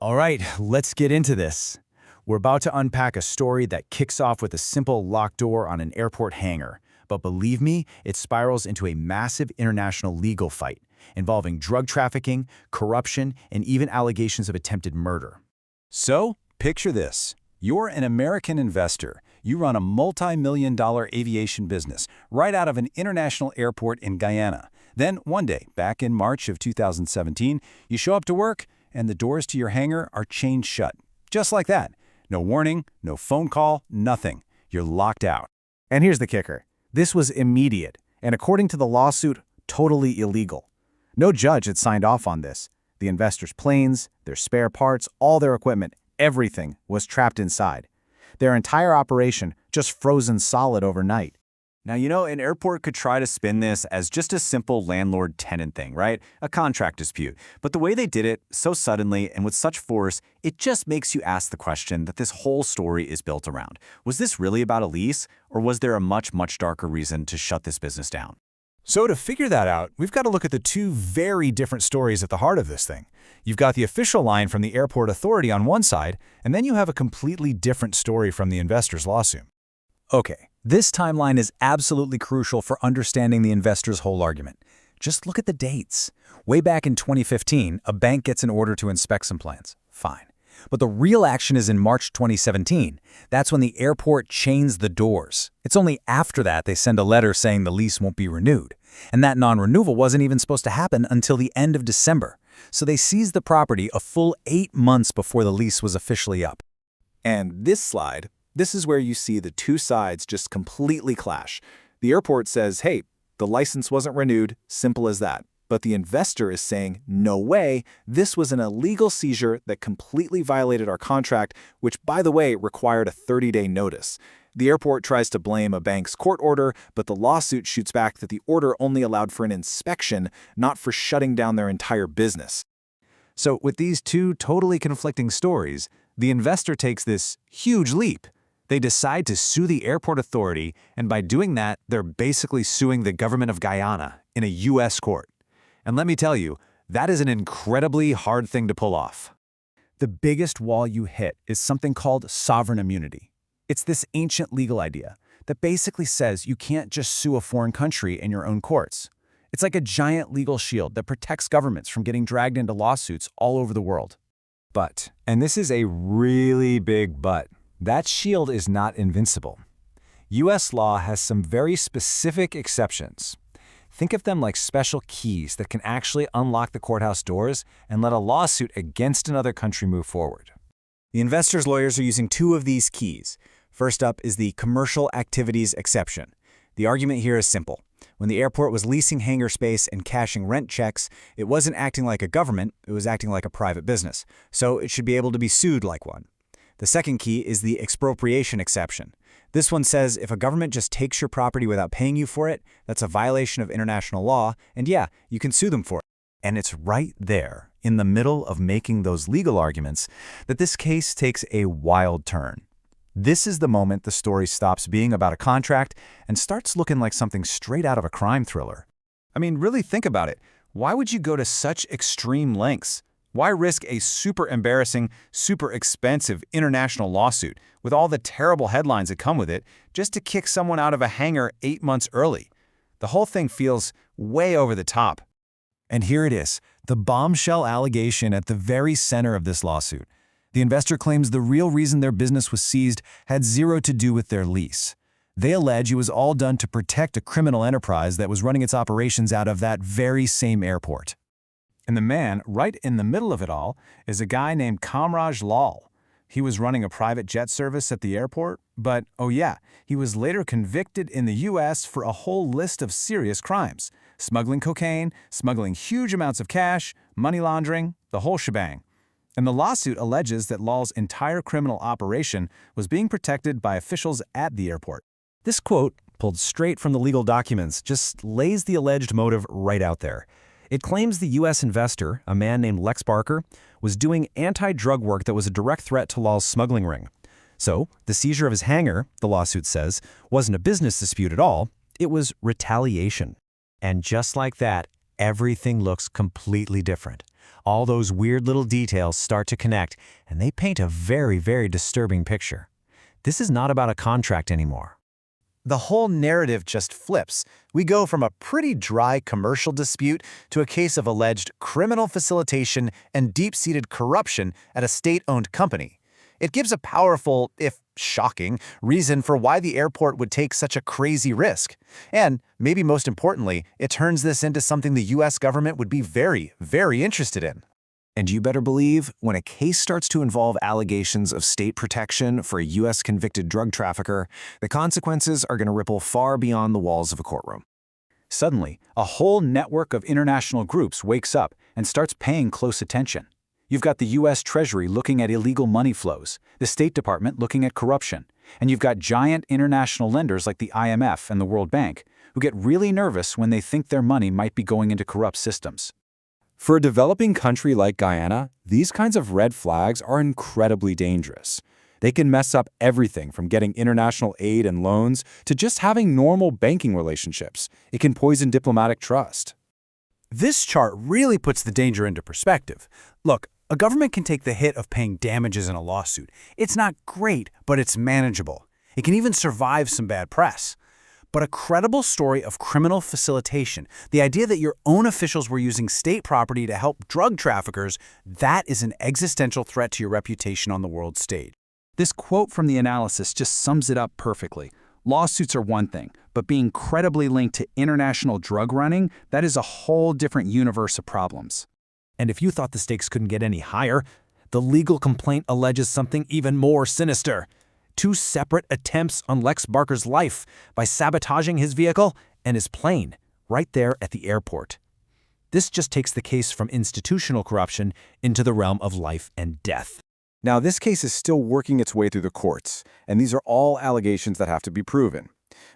All right, let's get into this. We're about to unpack a story that kicks off with a simple locked door on an airport hangar. But believe me, it spirals into a massive international legal fight involving drug trafficking, corruption, and even allegations of attempted murder. So, picture this. You're an American investor. You run a multi-million-dollar aviation business right out of an international airport in Guyana. Then, one day, back in March of 2017, you show up to work, and the doors to your hangar are chained shut. Just like that. No warning, no phone call, nothing. You're locked out. And here's the kicker. This was immediate, and according to the lawsuit, totally illegal. No judge had signed off on this. The investors' planes, their spare parts, all their equipment, everything was trapped inside. Their entire operation just frozen solid overnight. Now, an airport could try to spin this as just a simple landlord-tenant thing, right? A contract dispute. But the way they did it, so suddenly and with such force, it just makes you ask the question that this whole story is built around. Was this really about a lease, or was there a much, much darker reason to shut this business down? So to figure that out, we've got to look at the two very different stories at the heart of this thing. You've got the official line from the airport authority on one side, and then you have a completely different story from the investor's lawsuit. Okay, this timeline is absolutely crucial for understanding the investor's whole argument. Just look at the dates. Way back in 2015, a bank gets an order to inspect some plans. Fine. But the real action is in March 2017. That's when the airport chains the doors. It's only after that they send a letter saying the lease won't be renewed. And that non-renewal wasn't even supposed to happen until the end of December. So they seized the property a full 8 months before the lease was officially up. And this is where you see the two sides just completely clash. The airport says, hey, the license wasn't renewed, simple as that. But the investor is saying, no way, this was an illegal seizure that completely violated our contract, which, by the way, required a 30-day notice. The airport tries to blame a bank's court order, but the lawsuit shoots back that the order only allowed for an inspection, not for shutting down their entire business. So with these two totally conflicting stories, the investor takes this huge leap. They decide to sue the airport authority, and by doing that, they're basically suing the government of Guyana in a U.S. court. And let me tell you, that is an incredibly hard thing to pull off. The biggest wall you hit is something called sovereign immunity. It's this ancient legal idea that basically says you can't just sue a foreign country in your own courts. It's like a giant legal shield that protects governments from getting dragged into lawsuits all over the world. But, and this is a really big but, that shield is not invincible. U.S. law has some very specific exceptions. Think of them like special keys that can actually unlock the courthouse doors and let a lawsuit against another country move forward. The investor's lawyers are using two of these keys. First up is the commercial activities exception. The argument here is simple. When the airport was leasing hangar space and cashing rent checks, it wasn't acting like a government, it was acting like a private business, so it should be able to be sued like one. The second key is the expropriation exception. This one says if a government just takes your property without paying you for it, that's a violation of international law, and yeah, you can sue them for it. And it's right there, in the middle of making those legal arguments, that this case takes a wild turn. This is the moment the story stops being about a contract and starts looking like something straight out of a crime thriller. I mean, really think about it. Why would you go to such extreme lengths? Why risk a super embarrassing, super expensive international lawsuit with all the terrible headlines that come with it just to kick someone out of a hangar 8 months early? The whole thing feels way over the top. And here it is, the bombshell allegation at the very center of this lawsuit. The investor claims the real reason their business was seized had zero to do with their lease. They allege it was all done to protect a criminal enterprise that was running its operations out of that very same airport. And the man right in the middle of it all is a guy named Kamraj Lal. He was running a private jet service at the airport, but oh yeah, he was later convicted in the US for a whole list of serious crimes. Smuggling cocaine, smuggling huge amounts of cash, money laundering, the whole shebang. And the lawsuit alleges that Lal's entire criminal operation was being protected by officials at the airport. This quote, pulled straight from the legal documents, just lays the alleged motive right out there. It claims the U.S. investor, a man named Lex Barker, was doing anti-drug work that was a direct threat to Lal's smuggling ring. So, the seizure of his hangar, the lawsuit says, wasn't a business dispute at all, it was retaliation. And just like that, everything looks completely different. All those weird little details start to connect, and they paint a very, very disturbing picture. This is not about a contract anymore. The whole narrative just flips. We go from a pretty dry commercial dispute to a case of alleged criminal facilitation and deep-seated corruption at a state-owned company. It gives a powerful, if shocking, reason for why the airport would take such a crazy risk. And, maybe most importantly, it turns this into something the US government would be very, very interested in. And you better believe, when a case starts to involve allegations of state protection for a U.S. convicted drug trafficker, the consequences are going to ripple far beyond the walls of a courtroom. Suddenly, a whole network of international groups wakes up and starts paying close attention. You've got the U.S. Treasury looking at illegal money flows, the State Department looking at corruption, and you've got giant international lenders like the IMF and the World Bank who get really nervous when they think their money might be going into corrupt systems. For a developing country like Guyana, these kinds of red flags are incredibly dangerous. They can mess up everything from getting international aid and loans to just having normal banking relationships. It can poison diplomatic trust. This chart really puts the danger into perspective. Look, a government can take the hit of paying damages in a lawsuit. It's not great, but it's manageable. It can even survive some bad press. But a credible story of criminal facilitation, the idea that your own officials were using state property to help drug traffickers, that is an existential threat to your reputation on the world stage. This quote from the analysis just sums it up perfectly. Lawsuits are one thing, but being credibly linked to international drug running, that is a whole different universe of problems. And if you thought the stakes couldn't get any higher, the legal complaint alleges something even more sinister. 2 separate attempts on Lex Barker's life by sabotaging his vehicle and his plane right there at the airport. This just takes the case from institutional corruption into the realm of life and death. Now, this case is still working its way through the courts, and these are all allegations that have to be proven.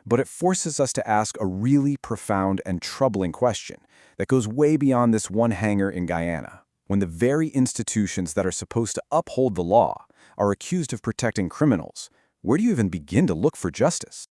But it forces us to ask a really profound and troubling question that goes way beyond this one hangar in Guyana. When the very institutions that are supposed to uphold the law are accused of protecting criminals, where do you even begin to look for justice?